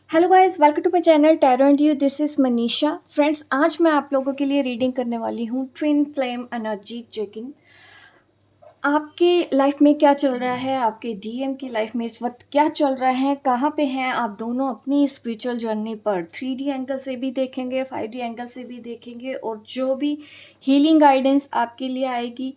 Hello guys, welcome to my channel tarot and you. This is Manisha. Friends, आज मैं आप लोगों के लिए रीडिंग करने वाली हूँ ट्विन फ्लेम एनर्जी चेकिंग। आपके लाइफ में क्या चल रहा है, आपके डीएम की लाइफ में इस वक्त क्या चल रहा है, कहाँ पे हैं आप दोनों अपनी स्पिरिचुअल जर्नी पर। 3D एंगल से भी देखेंगे, 5D एंगल से भी देखेंगे, और जो भी हीलिंग गाइडेंस आपके लिए आएगी,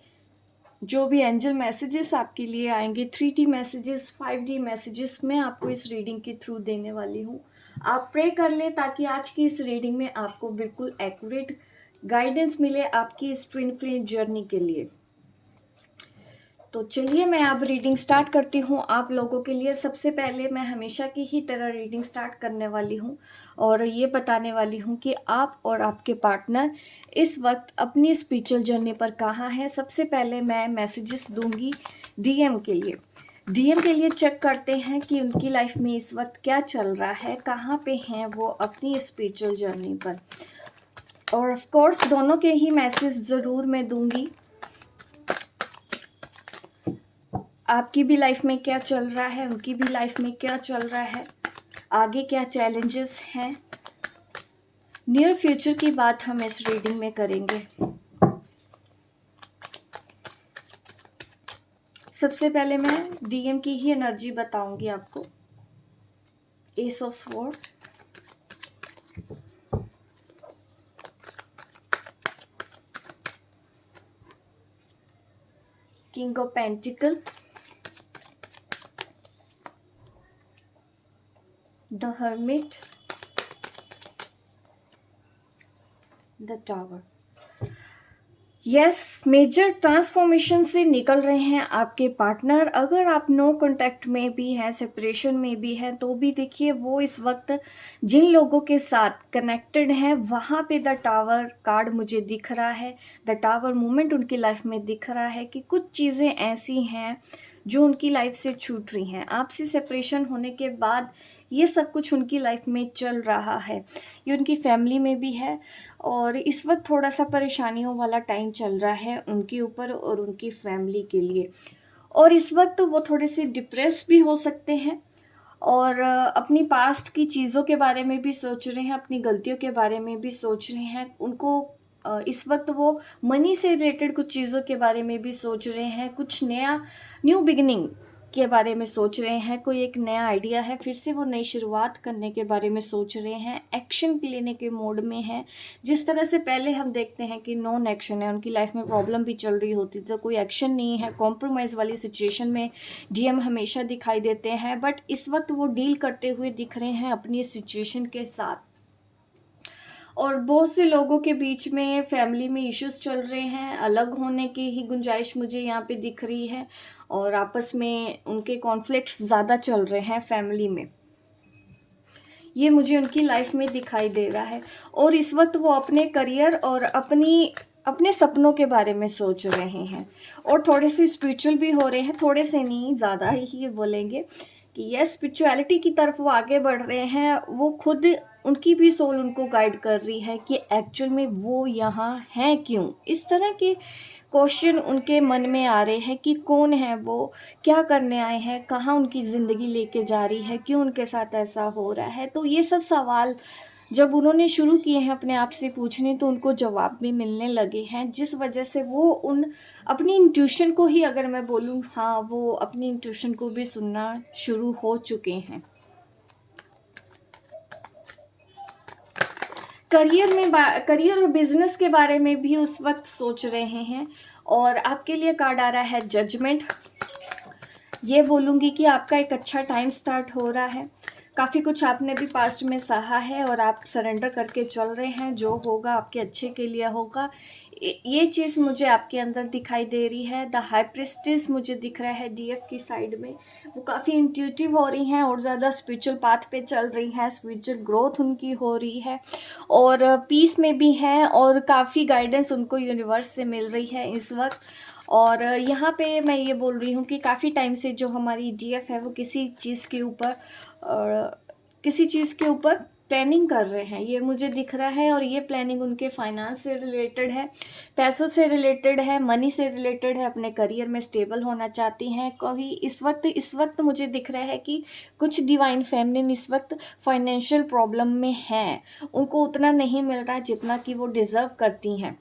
जो भी एंजल मैसेजेस आपके लिए आएंगे, 3D मैसेजेस, 5D मैसेजेस, मैं आपको इस रीडिंग के थ्रू देने वाली हूँ। आप प्रे कर लें ताकि आज की इस रीडिंग में आपको बिल्कुल एक्यूरेट गाइडेंस मिले आपकी इस ट्विन फ्लेम जर्नी के लिए। तो चलिए मैं अब रीडिंग स्टार्ट करती हूँ आप लोगों के लिए। सबसे पहले मैं हमेशा की ही तरह रीडिंग स्टार्ट करने वाली हूँ और ये बताने वाली हूँ कि आप और आपके पार्टनर इस वक्त अपनी स्पिरिचुअल जर्नी पर कहाँ है। सबसे पहले मैं मैसेजेस दूंगी डीएम के लिए। डीएम के लिए चेक करते हैं कि उनकी लाइफ में इस वक्त क्या चल रहा है, कहाँ पे हैं वो अपनी स्पिरिचुअल जर्नी पर। और ऑफ कोर्स दोनों के ही मैसेज ज़रूर मैं दूंगी। आपकी भी लाइफ में क्या चल रहा है, उनकी भी लाइफ में क्या चल रहा है, आगे क्या चैलेंजेस हैं, नियर फ्यूचर की बात हम इस रीडिंग में करेंगे। सबसे पहले मैं डीएम की ही एनर्जी बताऊंगी आपको। Ace of sword, king of pentacle, the hermit, the tower. Yes, major transformation से निकल रहे हैं आपके पार्टनर। अगर आप नो कांटेक्ट में भी हैं, सेपरेशन में भी हैं, तो भी देखिए वो इस वक्त जिन लोगों के साथ कनेक्टेड हैं वहाँ पे द टावर कार्ड मुझे दिख रहा है। द टावर मूवमेंट उनकी लाइफ में दिख रहा है कि कुछ चीज़ें ऐसी हैं जो उनकी लाइफ से छूट रही हैं। आपसे सेपरेशन होने के बाद ये सब कुछ उनकी लाइफ में चल रहा है, ये उनकी फैमिली में भी है। और इस वक्त थोड़ा सा परेशानियों वाला टाइम चल रहा है उनके ऊपर और उनकी फैमिली के लिए। और इस वक्त वो थोड़े से डिप्रेस भी हो सकते हैं और अपनी पास्ट की चीज़ों के बारे में भी सोच रहे हैं, अपनी गलतियों के बारे में भी सोच रहे हैं। उनको इस वक्त वो मनी से रिलेटेड कुछ चीज़ों के बारे में भी सोच रहे हैं, कुछ नया न्यू बिगिनिंग के बारे में सोच रहे हैं। कोई एक नया आइडिया है, फिर से वो नई शुरुआत करने के बारे में सोच रहे हैं, एक्शन लेने के मोड में है। जिस तरह से पहले हम देखते हैं कि नॉन एक्शन है, उनकी लाइफ में प्रॉब्लम भी चल रही होती तो कोई एक्शन नहीं है, कॉम्प्रोमाइज़ वाली सिचुएशन में डीएम हमेशा दिखाई देते हैं। बट इस वक्त वो डील करते हुए दिख रहे हैं अपनी सिचुएशन के साथ। और बहुत से लोगों के बीच में फैमिली में इश्यूज चल रहे हैं, अलग होने की ही गुंजाइश मुझे यहाँ पे दिख रही है और आपस में उनके कॉन्फ्लिक्ट्स ज़्यादा चल रहे हैं फैमिली में। ये मुझे उनकी लाइफ में दिखाई दे रहा है। और इस वक्त वो अपने करियर और अपने सपनों के बारे में सोच रहे हैं और थोड़े से स्पिरिचुअल भी हो रहे हैं। थोड़े से नहीं, ज़्यादा ही ये बोलेंगे कि ये स्पिरिचुअलिटी की तरफ वो आगे बढ़ रहे हैं। वो खुद, उनकी भी सोल उनको गाइड कर रही है कि एक्चुअल में वो यहाँ हैं क्यों। इस तरह के क्वेश्चन उनके मन में आ रहे हैं कि कौन है वो, क्या करने आए हैं, कहाँ उनकी ज़िंदगी लेके जा रही है, क्यों उनके साथ ऐसा हो रहा है। तो ये सब सवाल जब उन्होंने शुरू किए हैं अपने आप से पूछने तो उनको जवाब भी मिलने लगे हैं, जिस वजह से वो उन अपनी इंट्यूशन को ही, अगर मैं बोलूँ, हाँ, वो अपनी इंट्यूशन को भी सुनना शुरू हो चुके हैं। करियर और बिजनेस के बारे में भी उस वक्त सोच रहे हैं। और आपके लिए कार्ड आ रहा है जजमेंट। ये बोलूँगी कि आपका एक अच्छा टाइम स्टार्ट हो रहा है। काफ़ी कुछ आपने भी पास्ट में सहा है और आप सरेंडर करके चल रहे हैं। जो होगा आपके अच्छे के लिए होगा, ये चीज़ मुझे आपके अंदर दिखाई दे रही है। द हाई प्रिस्टेस मुझे दिख रहा है डीएफ की साइड में। वो काफ़ी इंट्यूटिव हो रही हैं और ज़्यादा स्पिरिचुअल पाथ पे चल रही हैं, स्पिरिचुअल ग्रोथ उनकी हो रही है और पीस में भी हैं और काफ़ी गाइडेंस उनको यूनिवर्स से मिल रही है इस वक्त। और यहाँ पे मैं ये बोल रही हूँ कि काफ़ी टाइम से जो हमारी डीएफ है वो किसी चीज़ के ऊपर किसी चीज़ के ऊपर प्लानिंग कर रहे हैं, ये मुझे दिख रहा है। और ये प्लानिंग उनके फाइनेंस से रिलेटेड है, पैसों से रिलेटेड है, मनी से रिलेटेड है, अपने करियर में स्टेबल होना चाहती हैं। कोई इस वक्त मुझे दिख रहा है कि कुछ डिवाइन फेमिनिन इस वक्त फाइनेंशियल प्रॉब्लम में हैं, उनको उतना नहीं मिल रहा जितना कि वो डिज़र्व करती हैं।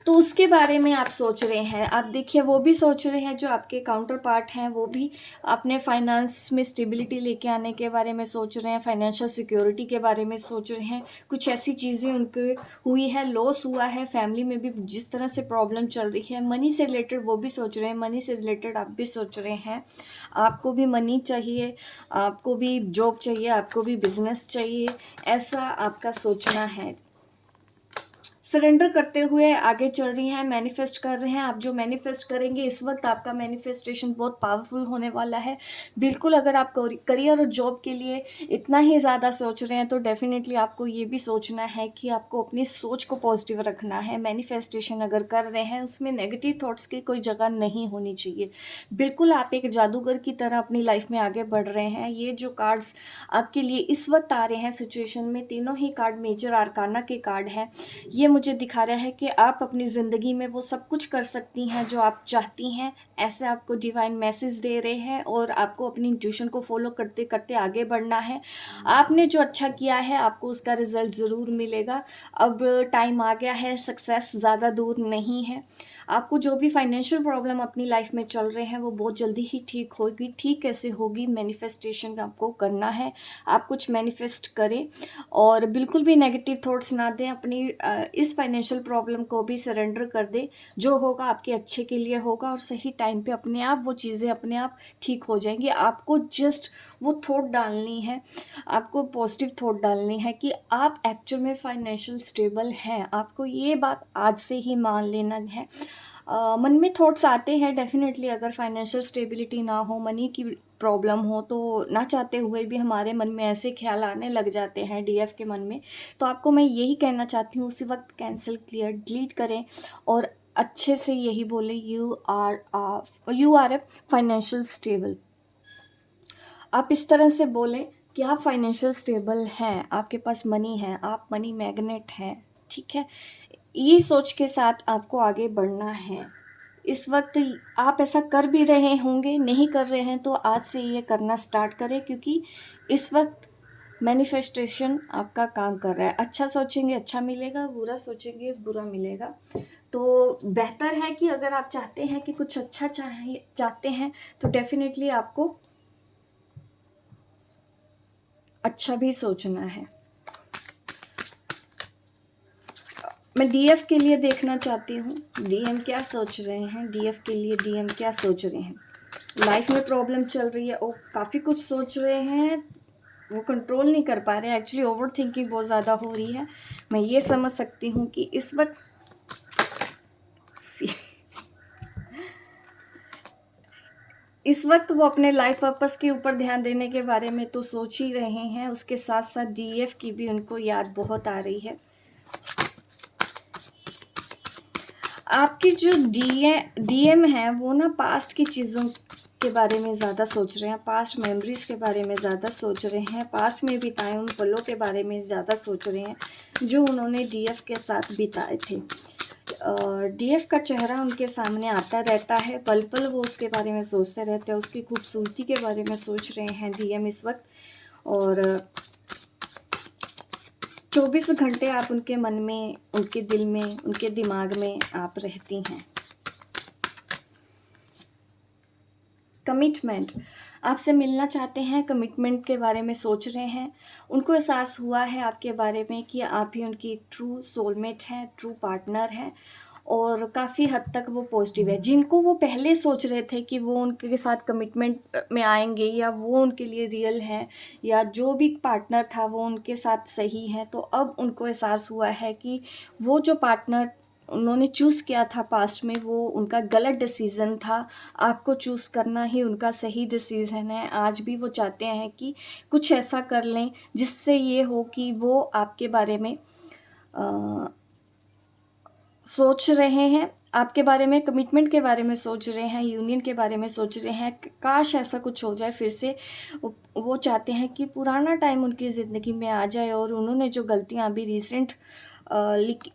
तो उसके बारे में आप सोच रहे हैं। आप देखिए, वो भी सोच रहे हैं, जो आपके काउंटर पार्ट हैं वो भी अपने फाइनेंस में स्टेबिलिटी लेके आने के बारे में सोच रहे हैं, फाइनेंशियल सिक्योरिटी के बारे में सोच रहे हैं। कुछ ऐसी चीज़ें उनके हुई है, लॉस हुआ है, फैमिली में भी जिस तरह से प्रॉब्लम चल रही है, मनी से रिलेटेड वो भी सोच रहे हैं, मनी से रिलेटेड आप भी सोच रहे हैं। आपको भी मनी चाहिए, आपको भी जॉब चाहिए, आपको भी बिजनेस चाहिए, ऐसा आपका सोचना है। सरेंडर करते हुए आगे चल रही हैं, मैनिफेस्ट कर रहे हैं। आप जो मैनिफेस्ट करेंगे इस वक्त, आपका मैनिफेस्टेशन बहुत पावरफुल होने वाला है। बिल्कुल, अगर आप करियर और जॉब के लिए इतना ही ज़्यादा सोच रहे हैं तो डेफिनेटली आपको ये भी सोचना है कि आपको अपनी सोच को पॉजिटिव रखना है। मैनिफेस्टेशन अगर कर रहे हैं उसमें नेगेटिव थॉट्स की कोई जगह नहीं होनी चाहिए। बिल्कुल आप एक जादूगर की तरह अपनी लाइफ में आगे बढ़ रहे हैं। ये जो कार्ड्स आपके लिए इस वक्त आ रहे हैं सिचुएशन में, तीनों ही कार्ड मेजर आर्काना के कार्ड हैं। ये मुझे दिखा रहा है कि आप अपनी ज़िंदगी में वो सब कुछ कर सकती हैं जो आप चाहती हैं। ऐसे आपको डिवाइन मैसेज दे रहे हैं और आपको अपनी इंट्यूशन को फॉलो करते करते आगे बढ़ना है। आपने जो अच्छा किया है आपको उसका रिजल्ट ज़रूर मिलेगा। अब टाइम आ गया है, सक्सेस ज़्यादा दूर नहीं है। आपको जो भी फाइनेंशियल प्रॉब्लम अपनी लाइफ में चल रहे हैं वो बहुत जल्दी ही ठीक होगी। ठीक कैसे होगी? मैनिफेस्टेशन आपको करना है। आप कुछ मैनिफेस्ट करें और बिल्कुल भी नेगेटिव थॉट्स ना दें। अपनी इस फाइनेंशियल प्रॉब्लम को भी सरेंडर कर दें। जो होगा आपके अच्छे के लिए होगा और सही टाइम पे अपने आप वो चीज़ें अपने आप ठीक हो जाएंगी। आपको जस्ट वो थॉट डालनी है, आपको पॉजिटिव थॉट डालनी है कि आप एक्चुअल में फाइनेंशियल स्टेबल हैं। आपको ये बात आज से ही मान लेना है। मन में थॉट्स आते हैं डेफिनेटली, अगर फाइनेंशियल स्टेबिलिटी ना हो, मनी की प्रॉब्लम हो, तो ना चाहते हुए भी हमारे मन में ऐसे ख्याल आने लग जाते हैं, डीएफ के मन में। तो आपको मैं यही कहना चाहती हूँ, उसी वक्त कैंसिल, क्लियर, डिलीट करें और अच्छे से यही बोले, you are a financial stable. आप इस तरह से बोलें कि आप फाइनेंशियल स्टेबल हैं, आपके पास मनी है, आप मनी मैग्नेट हैं। ठीक है, ये सोच के साथ आपको आगे बढ़ना है। इस वक्त आप ऐसा कर भी रहे होंगे, नहीं कर रहे हैं तो आज से ये करना स्टार्ट करें, क्योंकि इस वक्त मैनिफेस्टेशन आपका काम कर रहा है। अच्छा सोचेंगे अच्छा मिलेगा, बुरा सोचेंगे बुरा मिलेगा। तो बेहतर है कि अगर आप चाहते हैं कि कुछ अच्छा चाहते हैं तो डेफिनेटली आपको अच्छा भी सोचना है। मैं डीएफ के लिए देखना चाहती हूँ, डीएम क्या सोच रहे हैं, डीएफ के लिए डीएम क्या सोच रहे हैं। लाइफ में प्रॉब्लम चल रही है, वो काफ़ी कुछ सोच रहे हैं, वो कंट्रोल नहीं कर पा रहे हैं। एक्चुअली ओवर थिंकिंग बहुत ज़्यादा हो रही है। मैं ये समझ सकती हूँ कि इस वक्त वो अपने लाइफ पर्पस के ऊपर ध्यान देने के बारे में तो सोच ही रहे हैं, उसके साथ साथ डीएफ की भी उनको याद बहुत आ रही है। आपकी जो डीएम है वो ना पास्ट की चीज़ों के बारे में ज़्यादा सोच रहे हैं, पास्ट मेमोरीज के बारे में ज़्यादा सोच रहे हैं, पास्ट में बिताए उन पलों के बारे में ज़्यादा सोच रहे हैं जो उन्होंने डीएफ के साथ बिताए थे। डीएफ का चेहरा उनके सामने आता रहता है, पल पल वो उसके बारे में सोचते रहते हैं, उसकी खूबसूरती के बारे में सोच रहे हैं डीएम इस वक्त। और 24 घंटे आप उनके मन में, उनके दिल में, उनके दिमाग में आप रहती हैं। कमिटमेंट, आपसे मिलना चाहते हैं, कमिटमेंट के बारे में सोच रहे हैं। उनको एहसास हुआ है आपके बारे में कि आप ही उनकी ट्रू सोलमेट हैं, ट्रू पार्टनर हैं और काफ़ी हद तक वो पॉजिटिव है। जिनको वो पहले सोच रहे थे कि वो उनके साथ कमिटमेंट में आएंगे या वो उनके लिए रियल हैं या जो भी पार्टनर था वो उनके साथ सही है, तो अब उनको एहसास हुआ है कि वो जो पार्टनर उन्होंने चूज़ किया था पास्ट में वो उनका गलत डिसीज़न था। आपको चूज़ करना ही उनका सही डिसीज़न है। आज भी वो चाहते हैं कि कुछ ऐसा कर लें जिससे ये हो कि वो आपके बारे में सोच रहे हैं, आपके बारे में, कमिटमेंट के बारे में सोच रहे हैं, यूनियन के बारे में सोच रहे हैं। काश ऐसा कुछ हो जाए फिर से। वो चाहते हैं कि पुराना टाइम उनकी ज़िंदगी में आ जाए और उन्होंने जो गलतियाँ अभी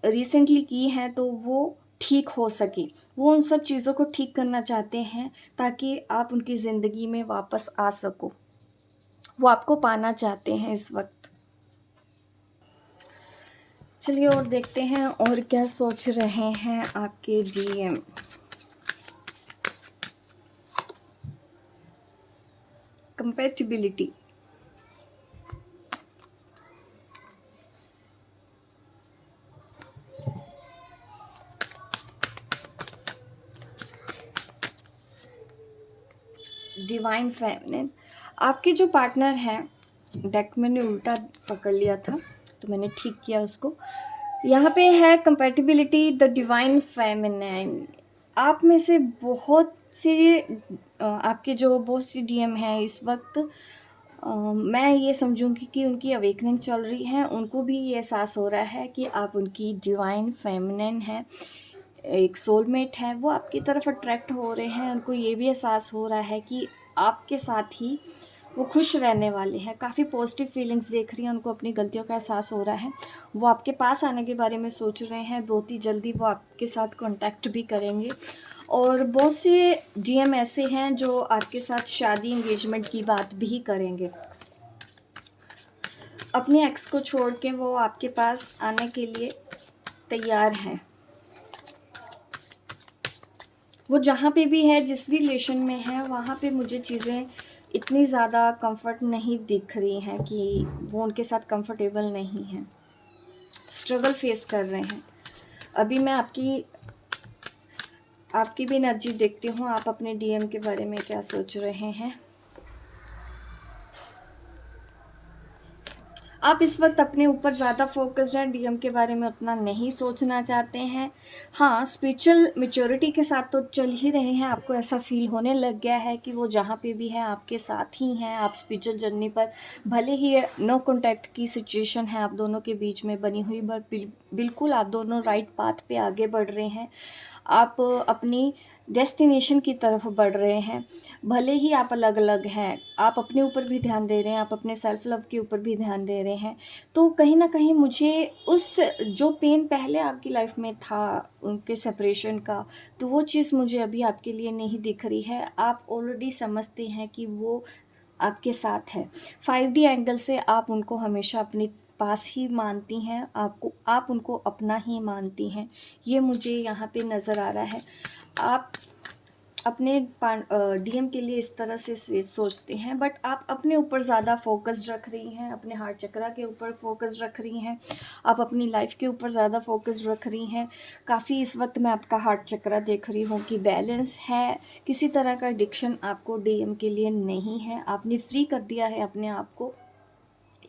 रिसेंटली की हैं तो वो ठीक हो सके। वो उन सब चीज़ों को ठीक करना चाहते हैं ताकि आप उनकी ज़िंदगी में वापस आ सको। वो आपको पाना चाहते हैं इस वक्त। चलिए और देखते हैं और क्या सोच रहे हैं आपके डीएम। Compatibility, divine feminine. आपके जो पार्टनर हैं, डेक मैंने उल्टा पकड़ लिया था तो मैंने ठीक किया उसको। यहाँ पे है कंपैटिबिलिटी, द डिवाइन फेमिनिन। आप में से बहुत से आपके जो बहुत सी डीएम हैं इस वक्त, मैं ये समझूंगी कि उनकी अवेकनिंग चल रही है। उनको भी ये एहसास हो रहा है कि आप उनकी डिवाइन फेमिनिन हैं, एक सोलमेट है। वो आपकी तरफ अट्रैक्ट हो रहे हैं। उनको ये भी एहसास हो रहा है कि आपके साथ ही वो खुश रहने वाले हैं। काफ़ी पॉजिटिव फीलिंग्स देख रही हैं उनको, अपनी गलतियों का एहसास हो रहा है। वो आपके पास आने के बारे में सोच रहे हैं। बहुत ही जल्दी वो आपके साथ कांटेक्ट भी करेंगे। और बहुत से डीएम ऐसे हैं जो आपके साथ शादी, एंगेजमेंट की बात भी करेंगे। अपने एक्स को छोड़ के वो आपके पास आने के लिए तैयार हैं। वो जहाँ पे भी है, जिस भी रिलेशन में है, वहाँ पे मुझे चीज़ें इतनी ज़्यादा कंफर्ट नहीं दिख रही हैं कि वो उनके साथ कंफर्टेबल नहीं हैं, स्ट्रगल फेस कर रहे हैं। अभी मैं आपकी भी एनर्जी देखती हूँ। आप अपने डीएम के बारे में क्या सोच रहे हैं। आप इस वक्त अपने ऊपर ज़्यादा फोकस्ड हैं, डीएम के बारे में उतना नहीं सोचना चाहते हैं। हाँ, स्पिरिचुअल मैच्योरिटी के साथ तो चल ही रहे हैं। आपको ऐसा फील होने लग गया है कि वो जहाँ पे भी है आपके साथ ही हैं। आप स्पिरिचुअल जर्नी पर, भले ही नो कॉन्टैक्ट की सिचुएशन है आप दोनों के बीच में बनी हुई, बट बिल्कुल आप दोनों राइट पाथ पे आगे बढ़ रहे हैं। आप अपनी डेस्टिनेशन की तरफ बढ़ रहे हैं। भले ही आप अलग अलग हैं, आप अपने ऊपर भी ध्यान दे रहे हैं, आप अपने सेल्फ लव के ऊपर भी ध्यान दे रहे हैं। तो कहीं ना कहीं मुझे उस जो पेन पहले आपकी लाइफ में था उनके सेपरेशन का, तो वो चीज़ मुझे अभी आपके लिए नहीं दिख रही है। आप ऑलरेडी समझते हैं कि वो आपके साथ है। 5D एंगल से आप उनको हमेशा अपने पास ही मानती हैं, आप उनको अपना ही मानती हैं। ये मुझे यहाँ पे नज़र आ रहा है। आप अपने डीएम के लिए इस तरह से सोचते हैं, बट आप अपने ऊपर ज़्यादा फोकस रख रही हैं, अपने हार्ट चक्रा के ऊपर फोकस रख रही हैं। आप अपनी लाइफ के ऊपर ज़्यादा फोकस रख रही हैं। काफ़ी इस वक्त मैं आपका हार्ट चक्रा देख रही हूँ कि बैलेंस है। किसी तरह का एडिक्शन आपको डीएम के लिए नहीं है। आपने फ्री कर दिया है अपने आप को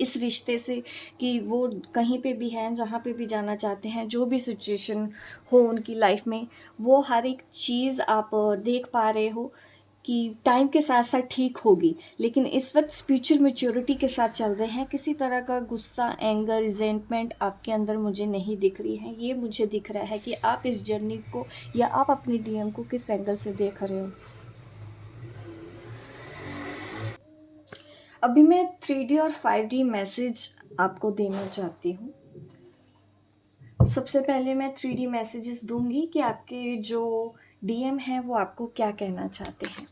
इस रिश्ते से कि वो कहीं पे भी हैं, जहाँ पे भी जाना चाहते हैं, जो भी सिचुएशन हो उनकी लाइफ में, वो हर एक चीज़ आप देख पा रहे हो कि टाइम के साथ साथ ठीक होगी। लेकिन इस वक्त स्पिरिचुअल मैच्योरिटी के साथ चल रहे हैं। किसी तरह का गुस्सा, एंगर, रिजेंटमेंट आपके अंदर मुझे नहीं दिख रही है। ये मुझे दिख रहा है कि आप इस जर्नी को या आप अपने डीएम को किस एंगल से देख रहे हो। अभी मैं 3D और 5D मैसेज आपको देना चाहती हूँ। सबसे पहले मैं 3D मैसेजेस दूंगी कि आपके जो डीएम हैं वो आपको क्या कहना चाहते हैं।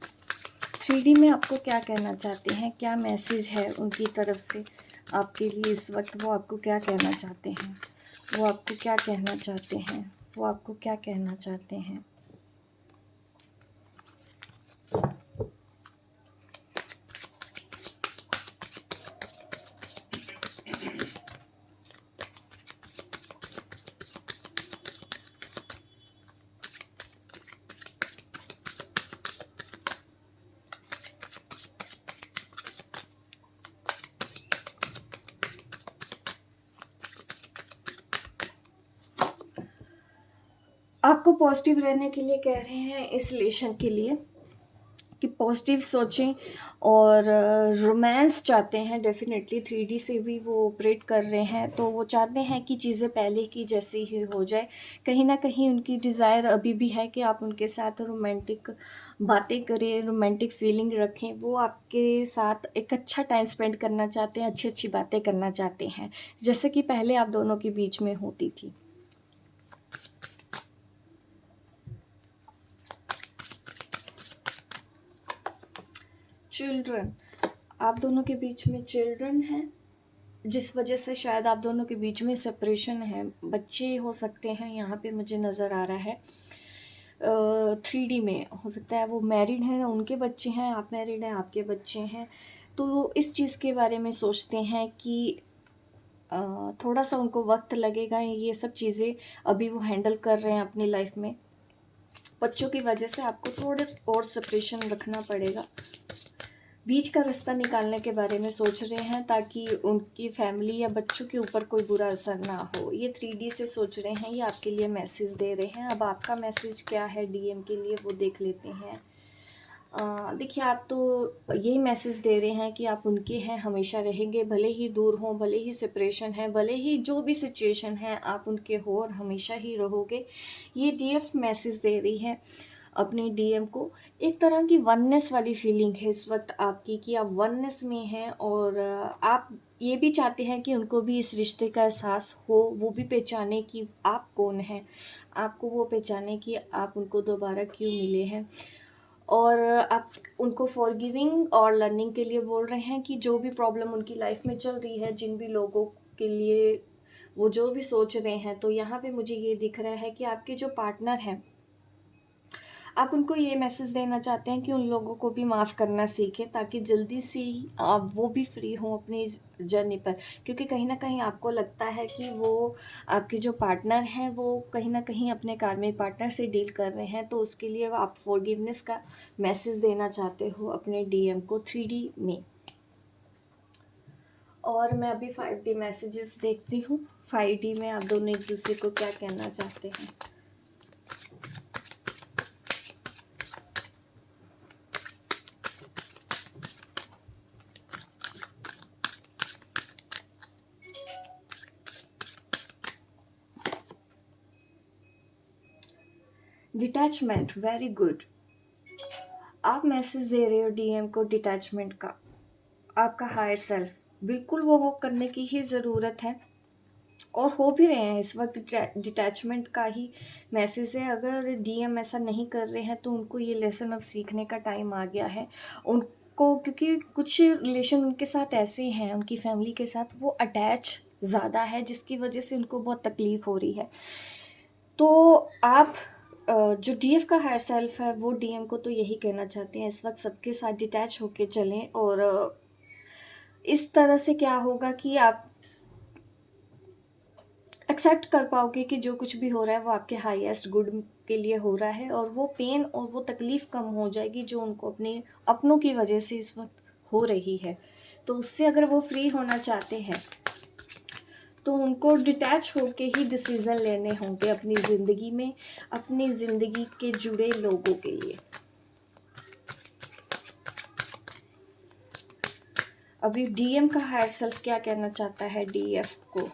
3D में आपको क्या कहना चाहते हैं, क्या मैसेज है उनकी तरफ से आपके लिए इस वक्त। वो आपको क्या कहना चाहते हैं, वो आपको क्या कहना चाहते हैं, वो आपको क्या कहना चाहते हैं। आपको पॉजिटिव रहने के लिए कह रहे हैं इस रिलेशन के लिए, कि पॉजिटिव सोचें और रोमांस चाहते हैं डेफ़िनेटली। 3D से भी वो ऑपरेट कर रहे हैं, तो वो चाहते हैं कि चीज़ें पहले की जैसी ही हो जाए। कहीं न कहीं उनकी डिज़ायर अभी भी है कि आप उनके साथ रोमांटिक बातें करें, रोमांटिक फीलिंग रखें। वो आपके साथ एक अच्छा टाइम स्पेंड करना चाहते हैं, अच्छी-अच्छी बातें करना चाहते हैं, जैसे कि पहले आप दोनों के बीच में होती थी। चिल्ड्रन, आप दोनों के बीच में चिल्ड्रन हैं, जिस वजह से शायद आप दोनों के बीच में सेपरेशन है। बच्चे हो सकते हैं, यहाँ पे मुझे नज़र आ रहा है। 3D में हो सकता है वो मैरिड हैं, उनके बच्चे हैं, आप मैरिड हैं, आपके बच्चे हैं। तो इस चीज़ के बारे में सोचते हैं कि अ, थोड़ा-सा उनको वक़्त लगेगा, ये सब चीज़ें अभी वो हैंडल कर रहे हैं अपनी लाइफ़ में। बच्चों की वजह से आपको थोड़े और सेपरेशन रखना पड़ेगा। बीच का रास्ता निकालने के बारे में सोच रहे हैं, ताकि उनकी फैमिली या बच्चों के ऊपर कोई बुरा असर ना हो। ये 3D से सोच रहे हैं, ये आपके लिए मैसेज दे रहे हैं। अब आपका मैसेज क्या है डीएम के लिए, वो देख लेते हैं। देखिए, आप तो यही मैसेज दे रहे हैं कि आप उनके हैं, हमेशा रहेंगे, भले ही दूर हों, भले ही सेपरेशन है, भले ही जो भी सिचुएशन है, आप उनके हो और हमेशा ही रहोगे। ये डीएफ मैसेज दे रही है अपने डीएम को। एक तरह की वननेस वाली फीलिंग है इस वक्त आपकी, कि आप वननेस में हैं, और आप ये भी चाहते हैं कि उनको भी इस रिश्ते का एहसास हो, वो भी पहचाने कि आप कौन हैं, आपको वो पहचाने कि आप उनको दोबारा क्यों मिले हैं। और आप उनको फॉरगिविंग और लर्निंग के लिए बोल रहे हैं कि जो भी प्रॉब्लम उनकी लाइफ में चल रही है, जिन भी लोगों के लिए वो जो भी सोच रहे हैं, तो यहाँ पे मुझे ये दिख रहा है कि आपके जो पार्टनर हैं, आप उनको ये मैसेज देना चाहते हैं कि उन लोगों को भी माफ़ करना सीखें, ताकि जल्दी से ही वो भी फ्री हों अपनी जर्नी पर। क्योंकि कहीं न कहीं आपको लगता है कि वो आपके जो पार्टनर हैं, वो कहीं न कहीं अपने कार्मिक पार्टनर से डील कर रहे हैं, तो उसके लिए आप फॉरगिवनेस का मैसेज देना चाहते हो अपने डीएम को 3D में। और मैं अभी 5D मैसेजेस देखती हूँ। 5D में आप दोनों एक दूसरे को क्या कहना चाहते हैं। Detachment, very good. आप मैसेज दे रहे हो डीएम को डिटैचमेंट का। आपका हायर सेल्फ, बिल्कुल वो करने की ही ज़रूरत है, और हो भी रहे हैं इस वक्त। डिटैचमेंट का ही मैसेज है। अगर डीएम ऐसा नहीं कर रहे हैं, तो उनको ये लेसन अब सीखने का टाइम आ गया है उनको। क्योंकि कुछ रिलेशन उनके साथ ऐसे हैं, उनकी फैमिली के साथ वो अटैच ज़्यादा है, जिसकी वजह से उनको बहुत तकलीफ़ हो रही है। तो आप जो डीएफ का हायर सेल्फ है, वो डीएम को तो यही कहना चाहते हैं इस वक्त सबके साथ डिटैच होके चलें। और इस तरह से क्या होगा कि आप एक्सेप्ट कर पाओगे कि जो कुछ भी हो रहा है वो आपके हाईएस्ट गुड के लिए हो रहा है, और वो पेन और वो तकलीफ़ कम हो जाएगी जो उनको अपने अपनों की वजह से इस वक्त हो रही है। तो उससे अगर वो फ्री होना चाहते हैं, तो उनको डिटैच होके ही डिसीज़न लेने होंगे अपनी ज़िंदगी में, अपनी ज़िंदगी के जुड़े लोगों के लिए। अभी डीएम का हायर सेल्फ क्या कहना चाहता है डीएफ को।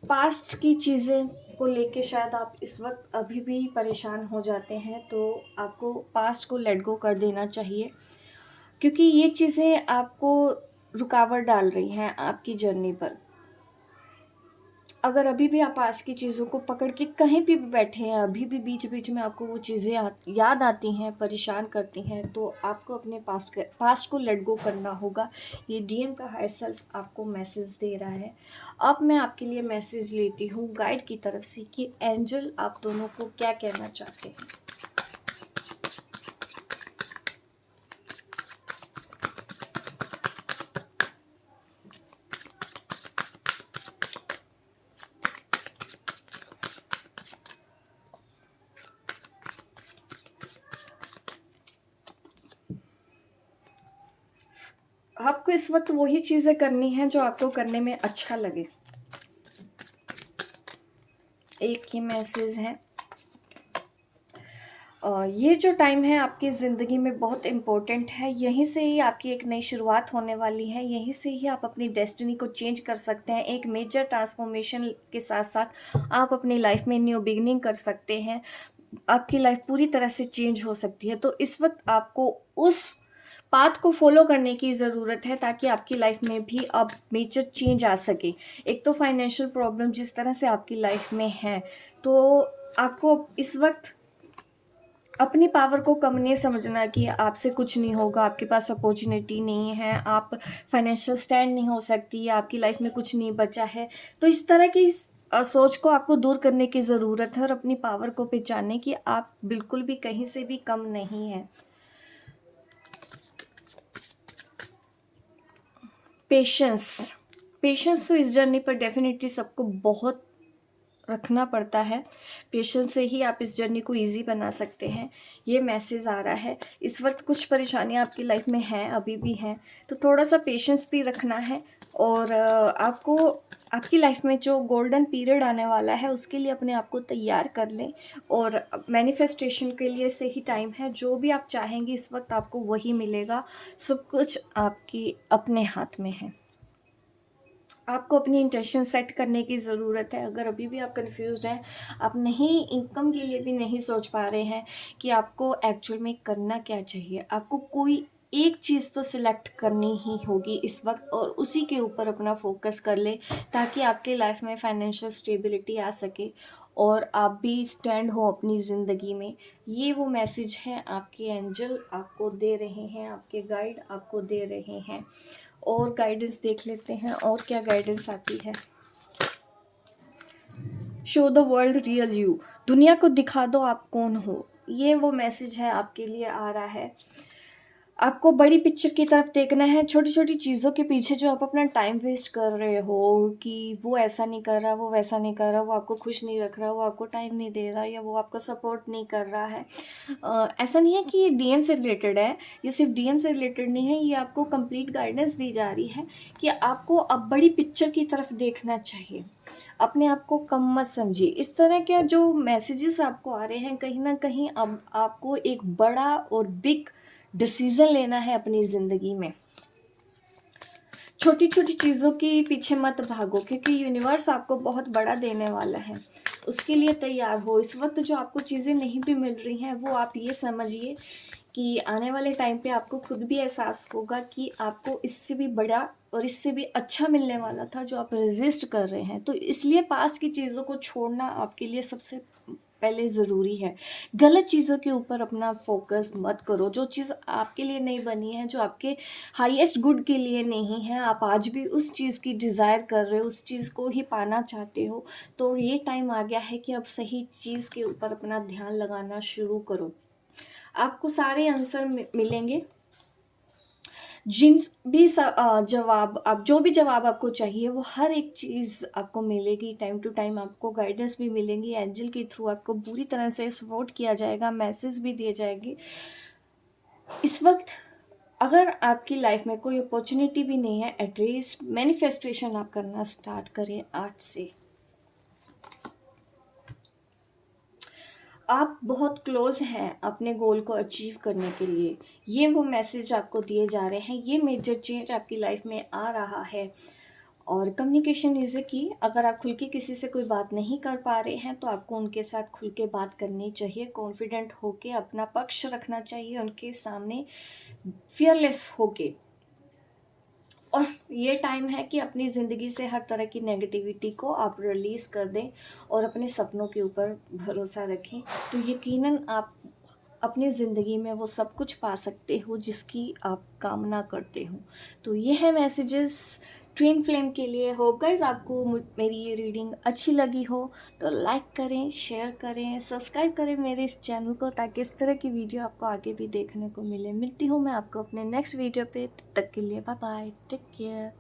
पास्ट की चीज़ें को लेके शायद आप इस वक्त अभी भी परेशान हो जाते हैं, तो आपको पास्ट को लेट गो कर देना चाहिए, क्योंकि ये चीज़ें आपको रुकावट डाल रही हैं आपकी जर्नी पर। अगर अभी भी आप पास की चीज़ों को पकड़ के कहीं भी बैठे हैं, अभी भी बीच बीच में आपको वो चीज़ें याद आती हैं, परेशान करती हैं, तो आपको अपने पास्ट को लेट गो करना होगा। ये डीएम का हायर सेल्फ आपको मैसेज दे रहा है। अब मैं आपके लिए मैसेज लेती हूँ गाइड की तरफ से कि एंजल आप दोनों को क्या कहना चाहते हैं। आपको इस वक्त वही चीज़ें करनी हैं जो आपको करने में अच्छा लगे। एक ये मैसेज है। ये जो टाइम है आपकी ज़िंदगी में बहुत इम्पोर्टेंट है। यहीं से ही आपकी एक नई शुरुआत होने वाली है। यहीं से ही आप अपनी डेस्टिनी को चेंज कर सकते हैं। एक मेजर ट्रांसफॉर्मेशन के साथ-साथ आप अपनी लाइफ़ में न्यू बिगिनिंग कर सकते हैं। आपकी लाइफ़ पूरी तरह से चेंज हो सकती है। तो इस वक़्त आपको उस पाथ को फ़ॉलो करने की ज़रूरत है ताकि आपकी लाइफ़ में भी अब मेजर चेंज आ सके। एक तो फाइनेंशियल प्रॉब्लम जिस तरह से आपकी लाइफ़ में है, तो आपको इस वक़्त अपनी पावर को कम नहीं समझना कि आपसे कुछ नहीं होगा, आपके पास अपॉर्चुनिटी नहीं है, आप फाइनेंशियल स्टैंड नहीं हो सकती, आपकी लाइफ में कुछ नहीं बचा है। तो इस तरह की सोच को आपको दूर करने की ज़रूरत है और अपनी पावर को पहचानने कि आप बिल्कुल भी कहीं से भी कम नहीं हैं। पेशेंस, पेशेंस तो इस जर्नी पर डेफ़िनेटली सबको बहुत रखना पड़ता है। पेशेंस से ही आप इस जर्नी को ईज़ी बना सकते हैं। ये मैसेज आ रहा है, इस वक़्त कुछ परेशानियाँ आपकी लाइफ में हैं, अभी भी हैं, तो थोड़ा-सा पेशेंस भी रखना है और आपको आपकी लाइफ में जो गोल्डन पीरियड आने वाला है, उसके लिए अपने आप को तैयार कर लें और मैनिफेस्टेशन के लिए से ही टाइम है। जो भी आप चाहेंगे इस वक़्त आपको वही मिलेगा। सब कुछ आपके अपने हाथ में है। आपको अपनी इंटेंशन सेट करने की ज़रूरत है। अगर अभी भी आप कंफ्यूज्ड हैं, आप नहीं इनकम के लिए भी नहीं सोच पा रहे हैं कि आपको एक्चुअल में करना क्या चाहिए, आपको कोई एक चीज़ तो सिलेक्ट करनी ही होगी इस वक्त और उसी के ऊपर अपना फोकस कर ले ताकि आपके लाइफ में फाइनेंशियल स्टेबिलिटी आ सके और आप भी स्टैंड हो अपनी ज़िंदगी में। ये वो मैसेज है आपके एंजल आपको दे रहे हैं, आपके गाइड आपको दे रहे हैं। और गाइडेंस देख लेते हैं और क्या गाइडेंस आती है। Show the world real you, दुनिया को दिखा दो आप कौन हो। ये वो मैसेज है आपके लिए आ रहा है। आपको बड़ी पिक्चर की तरफ देखना है। छोटी छोटी चीज़ों के पीछे जो आप अपना टाइम वेस्ट कर रहे हो कि वो ऐसा नहीं कर रहा, वो वैसा नहीं कर रहा, वो आपको खुश नहीं रख रहा, वो आपको टाइम नहीं दे रहा या वो आपको सपोर्ट नहीं कर रहा है। ऐसा नहीं है कि ये डीएम से रिलेटेड है, ये सिर्फ डीएम से रिलेटेड नहीं है, ये आपको कंप्लीट गाइडेंस दी जा रही है कि आपको अब बड़ी पिक्चर की तरफ देखना चाहिए। अपने आप को कम मत समझिए। इस तरह के जो मैसेजेस आपको आ रहे हैं, कहीं ना कहीं अब आपको एक बड़ा और बिग डिसीज़न लेना है अपनी ज़िंदगी में। छोटी छोटी चीज़ों के पीछे मत भागो क्योंकि यूनिवर्स आपको बहुत बड़ा देने वाला है। उसके लिए तैयार हो। इस वक्त जो आपको चीज़ें नहीं भी मिल रही हैं वो आप ये समझिए कि आने वाले टाइम पे आपको खुद भी एहसास होगा कि आपको इससे भी बड़ा और इससे भी अच्छा मिलने वाला था जो आप रेजिस्ट कर रहे हैं। तो इसलिए पास्ट की चीज़ों को छोड़ना आपके लिए सबसे पहले ज़रूरी है। गलत चीज़ों के ऊपर अपना फोकस मत करो। जो चीज़ आपके लिए नहीं बनी है, जो आपके हाईएस्ट गुड के लिए नहीं है, आप आज भी उस चीज़ की डिज़ायर कर रहे हो, उस चीज़ को ही पाना चाहते हो, तो ये टाइम आ गया है कि अब सही चीज़ के ऊपर अपना ध्यान लगाना शुरू करो। आपको सारे आंसर मिलेंगे। जिन भी जवाब आप जो भी जवाब आपको चाहिए वो हर एक चीज़ आपको मिलेगी। टाइम टू टाइम आपको गाइडेंस भी मिलेंगी। एंजल के थ्रू आपको पूरी तरह से सपोर्ट किया जाएगा, मैसेज भी दिए जाएंगे। इस वक्त अगर आपकी लाइफ में कोई अपॉर्चुनिटी भी नहीं है, एटलीस्ट मैनिफेस्टेशन आप करना स्टार्ट करें आज से। आप बहुत क्लोज हैं अपने गोल को अचीव करने के लिए। ये वो मैसेज आपको दिए जा रहे हैं। ये मेजर चेंज आपकी लाइफ में आ रहा है। और कम्युनिकेशन इज़ की। अगर आप खुल के किसी से कोई बात नहीं कर पा रहे हैं तो आपको उनके साथ खुल के बात करनी चाहिए। कॉन्फिडेंट होके अपना पक्ष रखना चाहिए उनके सामने, फियरलेस होके। और ये टाइम है कि अपनी ज़िंदगी से हर तरह की नेगेटिविटी को आप रिलीज़ कर दें और अपने सपनों के ऊपर भरोसा रखें। तो यकीनन आप अपनी ज़िंदगी में वो सब कुछ पा सकते हो जिसकी आप कामना करते हो। तो ये है मैसेजेस ट्विन फ्लेम के लिए। होप गाइस आपको मेरी ये रीडिंग अच्छी लगी हो तो लाइक करें, शेयर करें, सब्सक्राइब करें मेरे इस चैनल को ताकि इस तरह की वीडियो आपको आगे भी देखने को मिले। मिलती हूँ मैं आपको अपने नेक्स्ट वीडियो पे। तब तक के लिए बाय बाय, टेक केयर।